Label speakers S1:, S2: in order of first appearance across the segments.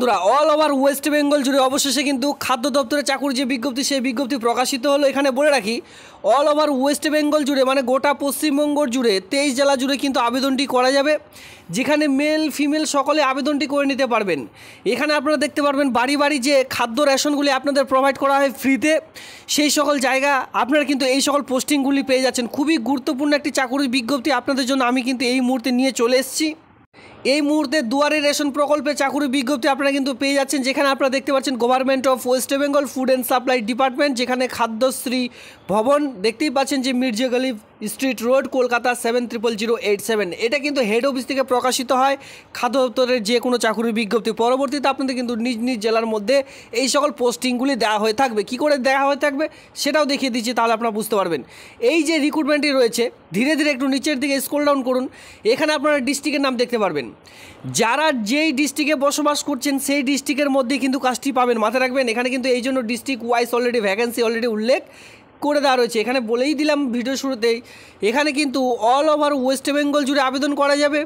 S1: বন্ধুরা all over West Bengal জুড়ে অবশেষে কিন্তু খাদ্য দপ্তরের চাকুরির যে বিজ্ঞপ্তি সেই বিজ্ঞপ্তি প্রকাশিত হলো। এখানে বলে রাখি অল ওভার ওয়েস্ট বেঙ্গল জুড়ে মানে গোটা পশ্চিমবঙ্গ জুড়ে 23 জেলা জুড়ে কিন্তু আবেদনটি করা যাবে, যেখানে মেল ফিমেল সকলে আবেদনটি করে নিতে পারবেন। এখানে আপনারা দেখতে পারবেন বাড়ি বাড়ি যে খাদ্য রেশনগুলি আপনাদের প্রোভাইড করা হয় ফ্রিতে, সেই সকল জায়গা আপনারা কিন্তু এই সকল পোস্টিংগুলি পেয়ে যাচ্ছেন। খুবই গুরুত্বপূর্ণ একটি চাকুরির বিজ্ঞপ্তি আপনাদের জন্য আমি কিন্তু এই মুহূর্তে নিয়ে চলে এসেছি। এই মুহূর্তে দুয়ারে রেশন প্রকল্পে চাকুরি বিজ্ঞপ্তি আপনারা কিন্তু পেয়ে যাচ্ছেন, যেখানে আপনারা দেখতে পাচ্ছেন government of West Bengal food and supply department, যেখানে খাদ্যশ্রী ভবন দেখতেই পাচ্ছেন যে মির্জা গালিব স্ট্রিট রোড, কলকাতা 700087। এটা কিন্তু হেড অফিস থেকে প্রকাশিত হয় খাদ্য দপ্তরের যে কোনো চাকুরির বিজ্ঞপ্তি। পরবর্তীতে আপনাদের কিন্তু নিজ নিজ জেলার মধ্যে এই সকল পোস্টিংগুলি দেওয়া হয়ে থাকবে। কী করে দেওয়া হয়ে থাকবে সেটাও দেখিয়ে দিচ্ছি, তাহলে আপনারা বুঝতে পারবেন। এই যে রিক্রুটমেন্টটি রয়েছে ধীরে ধীরে একটু নিচের দিকে স্ক্রল ডাউন করুন, এখানে আপনারা ডিস্ট্রিক্টের নাম দেখতে পারবেন। যারা যেই ডিস্ট্রিক্টে বসবাস করছেন সেই ডিস্ট্রিক্টের মধ্যেই কিন্তু কাজটি পাবেন। মাথায় রাখবেন এখানে কিন্তু এই জন্য district wise already vacancy already উল্লেখ করে দেওয়া রয়েছে। এখানে বলেই দিলাম ভিডিও শুরুতেই, এখানে কিন্তু অল ওভার ওয়েস্ট বেঙ্গল জুড়ে আবেদন করা যাবে,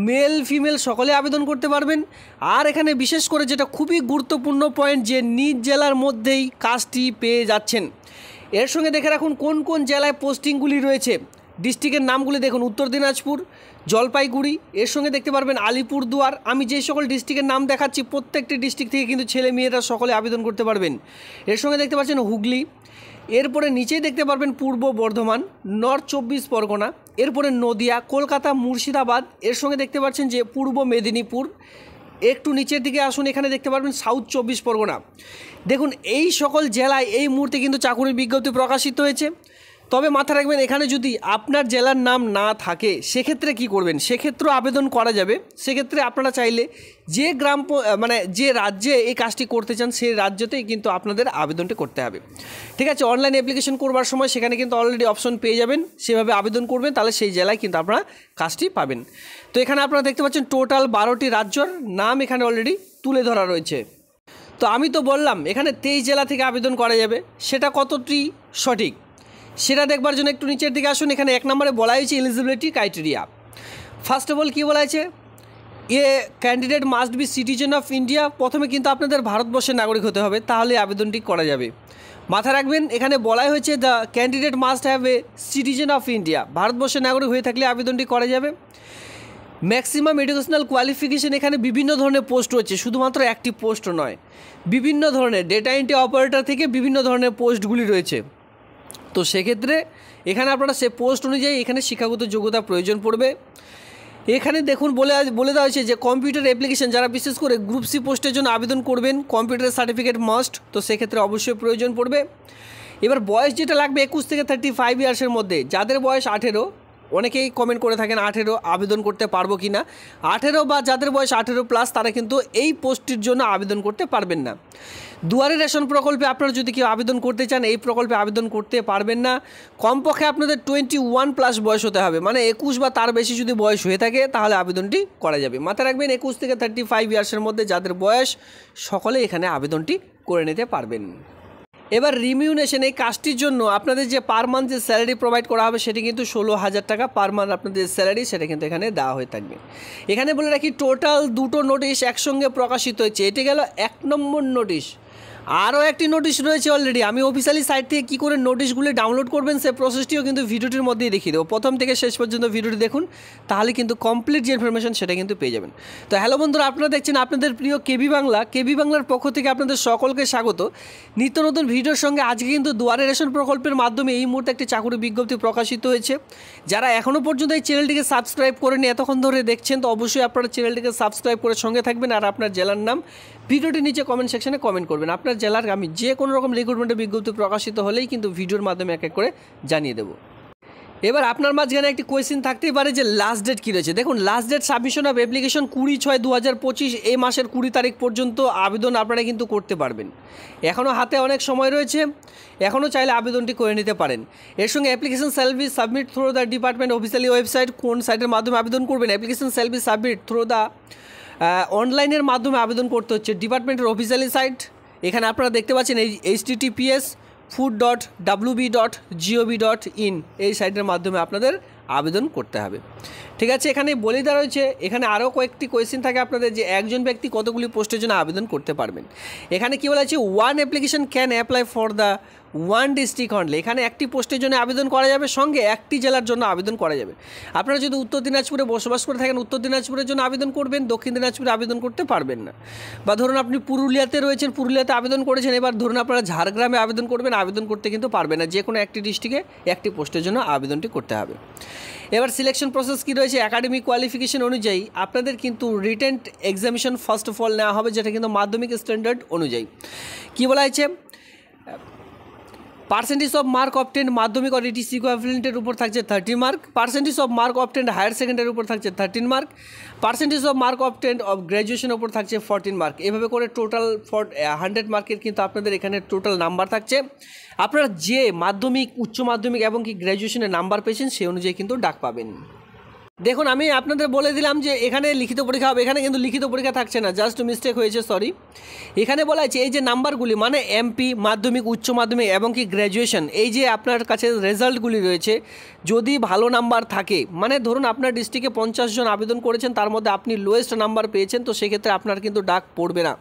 S1: মেল ফিমেল সকলে আবেদন করতে পারবেন। আর এখানে বিশেষ করে যেটা খুবই গুরুত্বপূর্ণ পয়েন্ট, যে নিজ জেলার মধ্যেই কাজটি পেয়ে যাচ্ছেন। এর সঙ্গে দেখে রাখুন কোন কোন জেলায় পোস্টিংগুলি রয়েছে। ডিস্ট্রিক্টের নামগুলি দেখুন, উত্তর দিনাজপুর, জলপাইগুড়ি, এর সঙ্গে দেখতে পারবেন আলিপুরদুয়ার। আমি যে সকল ডিস্ট্রিক্টের নাম দেখাচ্ছি প্রত্যেকটি ডিস্ট্রিক্ট থেকে কিন্তু ছেলে মেয়েরা সকলে আবেদন করতে পারবেন। এর সঙ্গে দেখতে পাচ্ছেন হুগলি, এরপরে নিচেই দেখতে পারবেন পূর্ব বর্ধমান, নর্থ 24 পরগনা, এরপরে নদিয়া, কলকাতা, মুর্শিদাবাদ, এর সঙ্গে দেখতে পাচ্ছেন যে পূর্ব মেদিনীপুর। একটু নিচের দিকে আসুন, এখানে দেখতে পারবেন সাউথ 24 পরগনা। দেখুন এই সকল জেলায় এই মুহূর্তে কিন্তু চাকুরির বিজ্ঞপ্তি প্রকাশিত হয়েছে। তবে মাথায় রাখবেন এখানে যদি আপনার জেলার নাম না থাকে সেক্ষেত্রে কি করবেন, সেক্ষেত্রেও আবেদন করা যাবে। সেক্ষেত্রে আপনারা চাইলে যে যে রাজ্যে এই কাজটি করতে চান সেই রাজ্যতেই কিন্তু আপনাদের আবেদনটি করতে হবে। ঠিক আছে, অনলাইন অ্যাপ্লিকেশন করবার সময় সেখানে কিন্তু অলরেডি অপশন পেয়ে যাবেন, সেভাবে আবেদন করবেন, তাহলে সেই জেলায় কিন্তু আপনারা কাজটি পাবেন। তো এখানে আপনারা দেখতে পাচ্ছেন টোটাল 12টি রাজ্যর নাম এখানে অলরেডি তুলে ধরা রয়েছে। তো আমি তো বললাম এখানে 23 জেলা থেকে আবেদন করা যাবে, সেটা কতটি সঠিক সেটা দেখবার জন্য একটু নিচের দিকে আসুন। এখানে 1 নম্বরে বলা হয়েছে eligibility criteria. First of all কী বলা হয়েছে, candidate must be citizen of India. প্রথমে কিন্তু আপনাদের ভারতবর্ষের নাগরিক হতে হবে, তাহলে আবেদনটি করা যাবে। মাথায় রাখবেন এখানে বলাই হয়েছে the candidate must have a citizen of India. ভারতবর্ষের নাগরিক হয়ে থাকলে আবেদনটি করা যাবে। ম্যাক্সিমাম এডুকেশনাল কোয়ালিফিকেশন, এখানে বিভিন্ন ধরনের পোস্ট রয়েছে, শুধুমাত্র একটি পোস্ট নয়, বিভিন্ন ধরনের ডেটা এন্ট্রি অপারেটর থেকে বিভিন্ন ধরনের পোস্টগুলি রয়েছে। তো সেক্ষেত্রে এখানে আপনারা সে পোস্ট অনুযায়ী এখানে শিক্ষাগত যোগ্যতা প্রয়োজন পড়বে। এখানে দেখুন বলে দেওয়া হয়েছে যে কম্পিউটার অ্যাপ্লিকেশন, যারা বিশেষ করে গ্রুপ সি পোস্টের জন্য আবেদন করবেন কম্পিউটার সার্টিফিকেট মাস্ট, তো সেক্ষেত্রে অবশ্যই প্রয়োজন পড়বে। এবার বয়স যেটা লাগবে 21 থেকে 35 ইয়ার্সের মধ্যে। যাদের বয়স 18, অনেকেই কমেন্ট করে থাকেন 18 আবেদন করতে পারবো কি না, 18 বা যাদের বয়স 18+ তারা কিন্তু এই পোস্টটির জন্য আবেদন করতে পারবেন না। দুয়ারে রেশন প্রকল্পে আপনারা যদি কেউ আবেদন করতে চান এই প্রকল্পে আবেদন করতে পারবেন না। কমপক্ষে আপনাদের 21+ বয়স হতে হবে, মানে 21 বা তার বেশি যদি বয়স হয়ে থাকে তাহলে আবেদনটি করা যাবে। মাথায় রাখবেন 21 থেকে 35 ইয়ার্সের মধ্যে যাদের বয়স সকলে এখানে আবেদনটি করে নিতে পারবেন। এবার রিমিউনেশন, এই কাজটির জন্য আপনাদের যে পার মান্থ যে স্যালারি প্রোভাইড করা হবে সেটি কিন্তু 16,000 টাকা পার মান্থ আপনাদের স্যালারি, সেটা কিন্তু এখানে দেওয়া হয়ে থাকবে। এখানে বলে রাখি টোটাল 2টো নোটিশ একসঙ্গে প্রকাশিত হয়েছে। এটি গেল 1 নম্বর নোটিশ। আরও একটি নোটিশ রয়েছে অলরেডি। আমি অফিসিয়ালি সাইট থেকে কী করে নোটিশগুলি ডাউনলোড করবেন সে প্রসেসটিও কিন্তু ভিডিওটির মধ্যেই দেখিয়ে দেবো। প্রথম থেকে শেষ পর্যন্ত ভিডিওটি দেখুন, তাহলে কিন্তু কমপ্লিট যে ইনফরমেশন সেটা কিন্তু পেয়ে যাবেন। তো হ্যালো বন্ধুরা, আপনারা দেখছেন আপনাদের প্রিয় কেবি বাংলা। কেবি বাংলার পক্ষ থেকে আপনাদের সকলকে স্বাগত। নিত্য নতুন ভিডিওর সঙ্গে আজকে কিন্তু দুয়ারে রেশন প্রকল্পের মাধ্যমে এই মুহূর্তে একটি চাকরি বিজ্ঞপ্তি প্রকাশিত হয়েছে। যারা এখনও পর্যন্ত এই চ্যানেলটিকে সাবস্ক্রাইব করেনি, এতক্ষণ ধরে দেখছেন, তো অবশ্যই আপনারা চ্যানেলটিকে সাবস্ক্রাইব করে সঙ্গে থাকবেন। আর আপনার জেলার নাম ভিডিওটির নিচে কমেন্ট সেকশনে কমেন্ট করবেন। আপনার জেলার আমি যে কোনো রকম রিক্রুটমেন্টের বিজ্ঞপ্তি প্রকাশিত হলেই কিন্তু ভিডিওর মাধ্যমে এক এক করে জানিয়ে দেবো। এবার আপনার মাঝখানে একটি কোয়েশ্চেন থাকতেই পারে যে লাস্ট ডেট কী রয়েছে। দেখুন last date submission of application 20/6/2025, এই মাসের 20 তারিখ পর্যন্ত আবেদন আপনারা কিন্তু করতে পারবেন। এখনও হাতে অনেক সময় রয়েছে, এখনও চাইলে আবেদনটি করে নিতে পারেন। এর সঙ্গে application shall be submit through the department officially website. কোন সাইটের মাধ্যমে আবেদন করবেন, application shall be submit through the অনলাইনের মাধ্যমে আবেদন করতে হচ্ছে ডিপার্টমেন্টের অফিসিয়ালি সাইট। এখানে আপনারা দেখতে পাচ্ছেন এই https food.wb.gov.in এই সাইটের মাধ্যমে আপনাদের আবেদন করতে হবে। ঠিক আছে, এখানে বলে দেওয়া রয়েছে, এখানে আরও কয়েকটি কোয়েশ্চেন থাকে আপনাদের যে একজন ব্যক্তি কতগুলি পোস্টের জন্য আবেদন করতে পারবেন। এখানে কী বলা আছে, one application can apply for the one district only. এখানে একটি পোস্টের জন্য আবেদন করা যাবে, সঙ্গে একটি জেলার জন্য আবেদন করা যাবে। আপনারা যদি উত্তর দিনাজপুরে বসবাস করে থাকেন, উত্তর দিনাজপুরের জন্য আবেদন করবেন, দক্ষিণ দিনাজপুরে আবেদন করতে পারবেন না। বা ধরুন আপনি পুরুলিয়াতে রয়েছেন, পুরুলিয়াতে আবেদন করেছেন, এবার ধরুন আপনারা ঝাড়গ্রামে আবেদন করবেন, আবেদন করতে কিন্তু পারবেন না। যে কোনো একটি ডিস্ট্রিক্টে একটি পোস্টের জন্য আবেদনটি করতে হবে। এবার সিলেকশন প্রসেস কী রয়েছে, একাডেমিক কোয়ালিফিকেশন অনুযায়ী আপনাদের কিন্তু written examination first of all নেওয়া হবে, যেটা কিন্তু মাধ্যমিক স্ট্যান্ডার্ড অনুযায়ী। কী বলা হয়েছে, পার্সেন্টেজ অফ মার্ক অবটেন্ড মাধ্যমিক আর ইটিসি ইকুইভ্যালেন্টের উপর থাকছে 30 mark, percentage of mark obtained higher সেকেন্ডারির উপর থাকছে 13 mark, percentage of mark obtained of গ্র্যাজুয়েশনের উপর থাকছে 14 মার্ক। এভাবে করে টোটাল 100 মার্কের কিন্তু আপনাদের এখানে টোটাল নাম্বার থাকছে। আপনারা যে মাধ্যমিক, উচ্চ মাধ্যমিক এবং কি গ্র্যাজুয়েশনের নাম্বার পেয়েছেন সেই অনুযায়ী কিন্তু ডাক পাবেন। দেখুন, আমি আপনাদের বলে দিলাম যে এখানে লিখিত পরীক্ষা হবে, এখানে কিন্তু লিখিত পরীক্ষা থাকছে না, জাস্ট মিস্টেক হয়েছে, সরি। এখানে বলা আছে এই যে নাম্বারগুলি মানে এমপি, মাধ্যমিক, উচ্চ মাধ্যমিক এবং কি গ্র্যাজুয়েশন, এই যে আপনার কাছে রেজাল্টগুলি রয়েছে, যদি ভালো নাম্বার থাকে, মানে ধরুন আপনার ডিস্ট্রিক্টে 50 জন আবেদন করেছেন, তার মধ্যে আপনি লোয়েস্ট নাম্বার পেয়েছেন, তো সেক্ষেত্রে আপনার কিন্তু ডাক পড়বে না।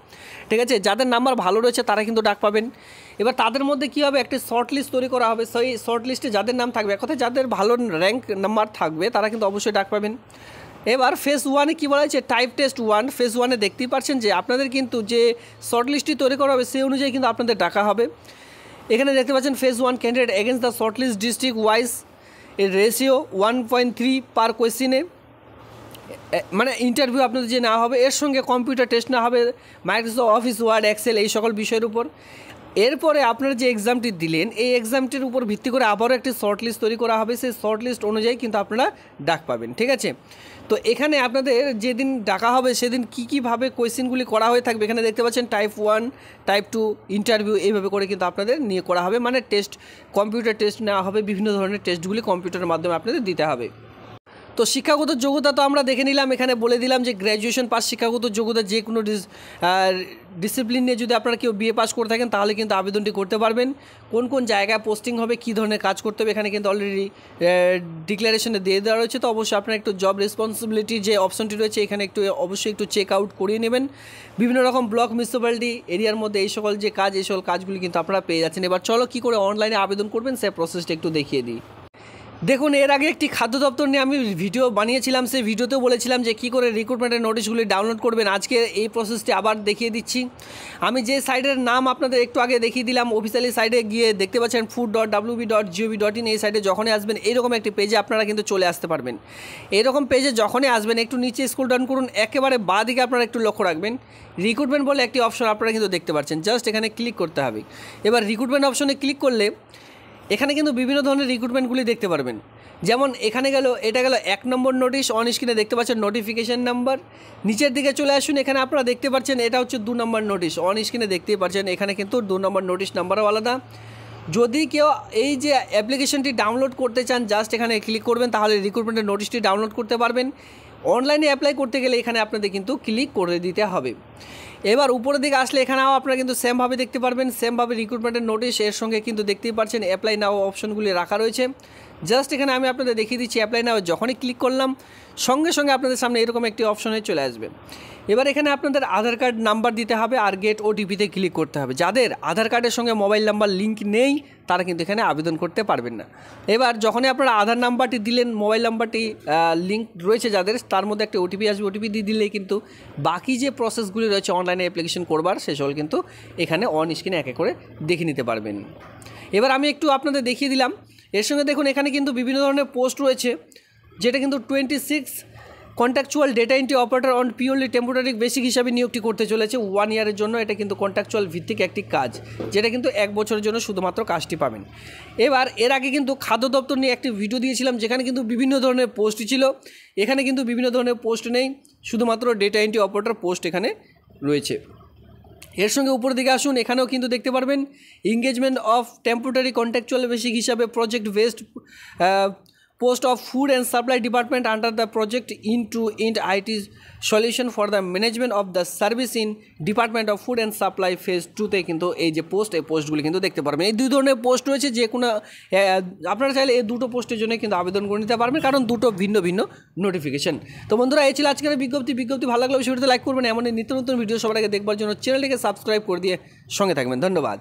S1: ঠিক আছে, যাদের নাম্বার ভালো রয়েছে তারা কিন্তু ডাক পাবেন। এবার তাদের মধ্যে কী হবে, একটি শর্ট লিস্ট তৈরি করা হবে, সেই শর্ট লিস্টে যাদের নাম থাকবে, এক কথায় যাদের ভালো র্যাঙ্ক নাম্বার থাকবে তারা কিন্তু অবশ্যই ডাক পাবেন। এবার ফেজ 1-এ কী বলা হয়েছে, টাইপ টেস্ট 1। ফেজ 1-এ দেখতেই পাচ্ছেন যে আপনাদের কিন্তু যে শর্ট লিস্টটি তৈরি করা হবে সেই অনুযায়ী কিন্তু আপনাদের ডাকা হবে। এখানে দেখতে পাচ্ছেন phase 1 candidate against the short list district wise এর রেশিও 1.3 পার কোয়েশ্চিনে, মানে ইন্টারভিউ আপনাদের যে নেওয়া হবে, এর সঙ্গে কম্পিউটার টেস্ট নেওয়া হবে, মাইক্রোসফট অফিস, ওয়ার্ড, এক্সেল, এই সকল বিষয়ের উপর। এরপরে আপনারা যে এক্সামটি দিলেন, এই এক্সামটির উপর ভিত্তি করে আবারও একটি শর্ট লিস্ট তৈরি করা হবে, সেই শর্ট লিস্ট অনুযায়ী কিন্তু আপনারা ডাক পাবেন। ঠিক আছে, তো এখানে আপনাদের যেদিন ডাকা হবে সেদিন কীভাবে কোয়েশ্চেনগুলি করা হয়ে থাকবে, এখানে দেখতে পাচ্ছেন টাইপ 1, টাইপ 2 ইন্টারভিউ, এইভাবে করে কিন্তু আপনাদের নিয়ে করা হবে, মানে টেস্ট, কম্পিউটার টেস্ট নেওয়া হবে, বিভিন্ন ধরনের টেস্টগুলি কম্পিউটারের মাধ্যমে আপনাদের দিতে হবে। তো শিক্ষাগত যোগ্যতা তো আমরা দেখে নিলাম, এখানে বলে দিলাম যে গ্র্যাজুয়েশন পাস শিক্ষাগত যোগ্যতা, যে কোনো ডিসিপ্লিন নিয়ে যদি আপনারা কেউ বিএ পাস করে থাকেন তাহলে কিন্তু আবেদনটি করতে পারবেন। কোন কোন জায়গায় পোস্টিং হবে, কী ধরনের কাজ করতে হবে, এখানে কিন্তু অলরেডি ডিক্লারেশনে দিয়ে দেওয়া রয়েছে। তো অবশ্যই আপনারা একটু জব রেসপন্সিবিলিটি যে অপশনটি রয়েছে এখানে একটু অবশ্যই একটু চেক আউট করিয়ে নেবেন। বিভিন্ন রকম ব্লক, মিউনিসিপ্যালিটি এরিয়ার মধ্যে এই সকল যে কাজ, এই সকল কাজগুলি কিন্তু আপনারা পেয়ে যাচ্ছেন। এবার চলো কী করে অনলাইনে আবেদন করবেন সে প্রসেসটা একটু দেখিয়ে দিই। দেখুন, এর আগে একটি খাদ্য দপ্তর নিয়ে আমি ভিডিও বানিয়েছিলাম, সেই ভিডিওতেও বলেছিলাম যে কী করে রিক্রুটমেন্টের নোটিশগুলি ডাউনলোড করবেন। আজকে এই প্রসেসটি আবার দেখিয়ে দিচ্ছি। আমি যে সাইটের নাম আপনাদের একটু আগে দেখিয়ে দিলাম, অফিসিয়ালি সাইটে গিয়ে দেখতে পাচ্ছেন food.wb.gov.in, এই সাইটে যখনই আসবেন এইরকম একটি পেজে আপনারা কিন্তু চলে আসতে পারবেন। এরকম পেজে যখনই আসবেন একটু নিচে স্ক্রল ডাউন করুন, একেবারে বাঁ দিকে আপনারা একটু লক্ষ্য রাখবেন, রিক্রুটমেন্ট বলে একটি অপশন আপনারা কিন্তু দেখতে পাচ্ছেন, জাস্ট এখানে ক্লিক করতে হবে। এবার রিক্রুটমেন্ট অপশনে ক্লিক করলে এখানে কিন্তু বিভিন্ন ধরনের রিক্রুটমেন্টগুলি দেখতে পারবেন। যেমন এখানে গেল, এটা গেল 1 নম্বর নোটিশ, অন স্ক্রিনে দেখতে পাচ্ছেন নোটিফিকেশান নাম্বার। নিচের দিকে চলে আসুন, এখানে আপনারা দেখতে পাচ্ছেন এটা হচ্ছে 2 নম্বর নোটিশ, অন স্ক্রিনে দেখতেই পাচ্ছেন এখানে কিন্তু 2 নম্বর নোটিশ নাম্বারও আলাদা। যদি কেউ এই যে অ্যাপ্লিকেশনটি ডাউনলোড করতে চান, জাস্ট এখানে ক্লিক করবেন, তাহলে রিক্রুটমেন্টের নোটিশটি ডাউনলোড করতে পারবেন। অনলাইনে অ্যাপ্লাই করতে গেলে এখানে আপনাদের কিন্তু ক্লিক করে দিতে হবে। এবার উপরের দিকে আসলে এখানেও আপনারা কিন্তু সেমভাবে দেখতে পারবেন, সেমভাবে রিক্রুটমেন্টের নোটিশ, এর সঙ্গে কিন্তু দেখতেই পাচ্ছেন অ্যাপ্লাই নাও অপশনগুলি রাখা রয়েছে। জাস্ট এখানে আমি আপনাদের দেখিয়ে দিচ্ছি, অ্যাপ্লাই নাও যখনই ক্লিক করলাম সঙ্গে সঙ্গে আপনাদের সামনে এরকম একটি অপশনে চলে আসবে। এবার এখানে আপনাদের আধার কার্ড নাম্বার দিতে হবে আর গেট ওটিপিতে ক্লিক করতে হবে। যাদের আধার কার্ডের সঙ্গে মোবাইল নাম্বার লিঙ্ক নেই তারা কিন্তু এখানে আবেদন করতে পারবেন না। এবার যখনই আপনারা আধার নাম্বারটি দিলেন, মোবাইল নাম্বারটি লিঙ্ক রয়েছে যাদের, তার মধ্যে একটা ওটিপি আসবে, ওটিপি দিয়ে দিলেই কিন্তু বাকি যে প্রসেসগুলি রয়েছে অনলাইনে অ্যাপ্লিকেশন করবার সেসব কিন্তু এখানে অন স্ক্রিনে একে করে দেখে নিতে পারবেন। এবার আমি একটু আপনাদের দেখিয়ে দিলাম। এর সঙ্গে দেখুন এখানে কিন্তু বিভিন্ন ধরনের পোস্ট রয়েছে, যেটা কিন্তু 26 contractual data entry operator on purely temporary basic হিসাবে নিয়োগটি করতে চলেছে 1 ইয়ারের জন্য। এটা কিন্তু কন্ট্রাকচুয়াল ভিত্তিক একটি কাজ, যেটা কিন্তু 1 বছরের জন্য শুধুমাত্র কাজটি পাবেন। এবার এর আগে কিন্তু খাদ্য দপ্তর নিয়ে একটি ভিডিও দিয়েছিলাম, যেখানে কিন্তু বিভিন্ন ধরনের পোস্ট ছিল। এখানে কিন্তু বিভিন্ন ধরনের পোস্ট নেই, শুধুমাত্র ডেটা এন্ট্রি অপারেটর পোস্ট এখানে রয়েছে। এর সঙ্গে উপরের দিকে আসুন, এখানেও কিন্তু দেখতে পারবেন engagement of temporary contractual basic হিসাবে project based post of food and supply department under the project into IT solution for the management of the service in department of food and supply phase 2-তে কিন্তু এই যে পোস্টগুলি কিন্তু দেখতে পারবেন। এই দুই ধরনের পোস্ট রয়েছে, যে কোনো আপনারা চাইলে এই দুটো পোস্টের জন্য কিন্তু আবেদন করে নিতে পারবেন, কারণ দুটো ভিন্ন ভিন্ন নোটিফিকেশন। তো বন্ধুরা, এই ছিল আজকের বিজ্ঞপ্তি ভালো লাগলে ভিডিওতে লাইক করবেন। এমন নিত্য নতুন ভিডিও সবার আগে দেখবার জন্য চ্যানেলটিকে সাবস্ক্রাইব করে দিয়ে সঙ্গে থাকবেন। ধন্যবাদ।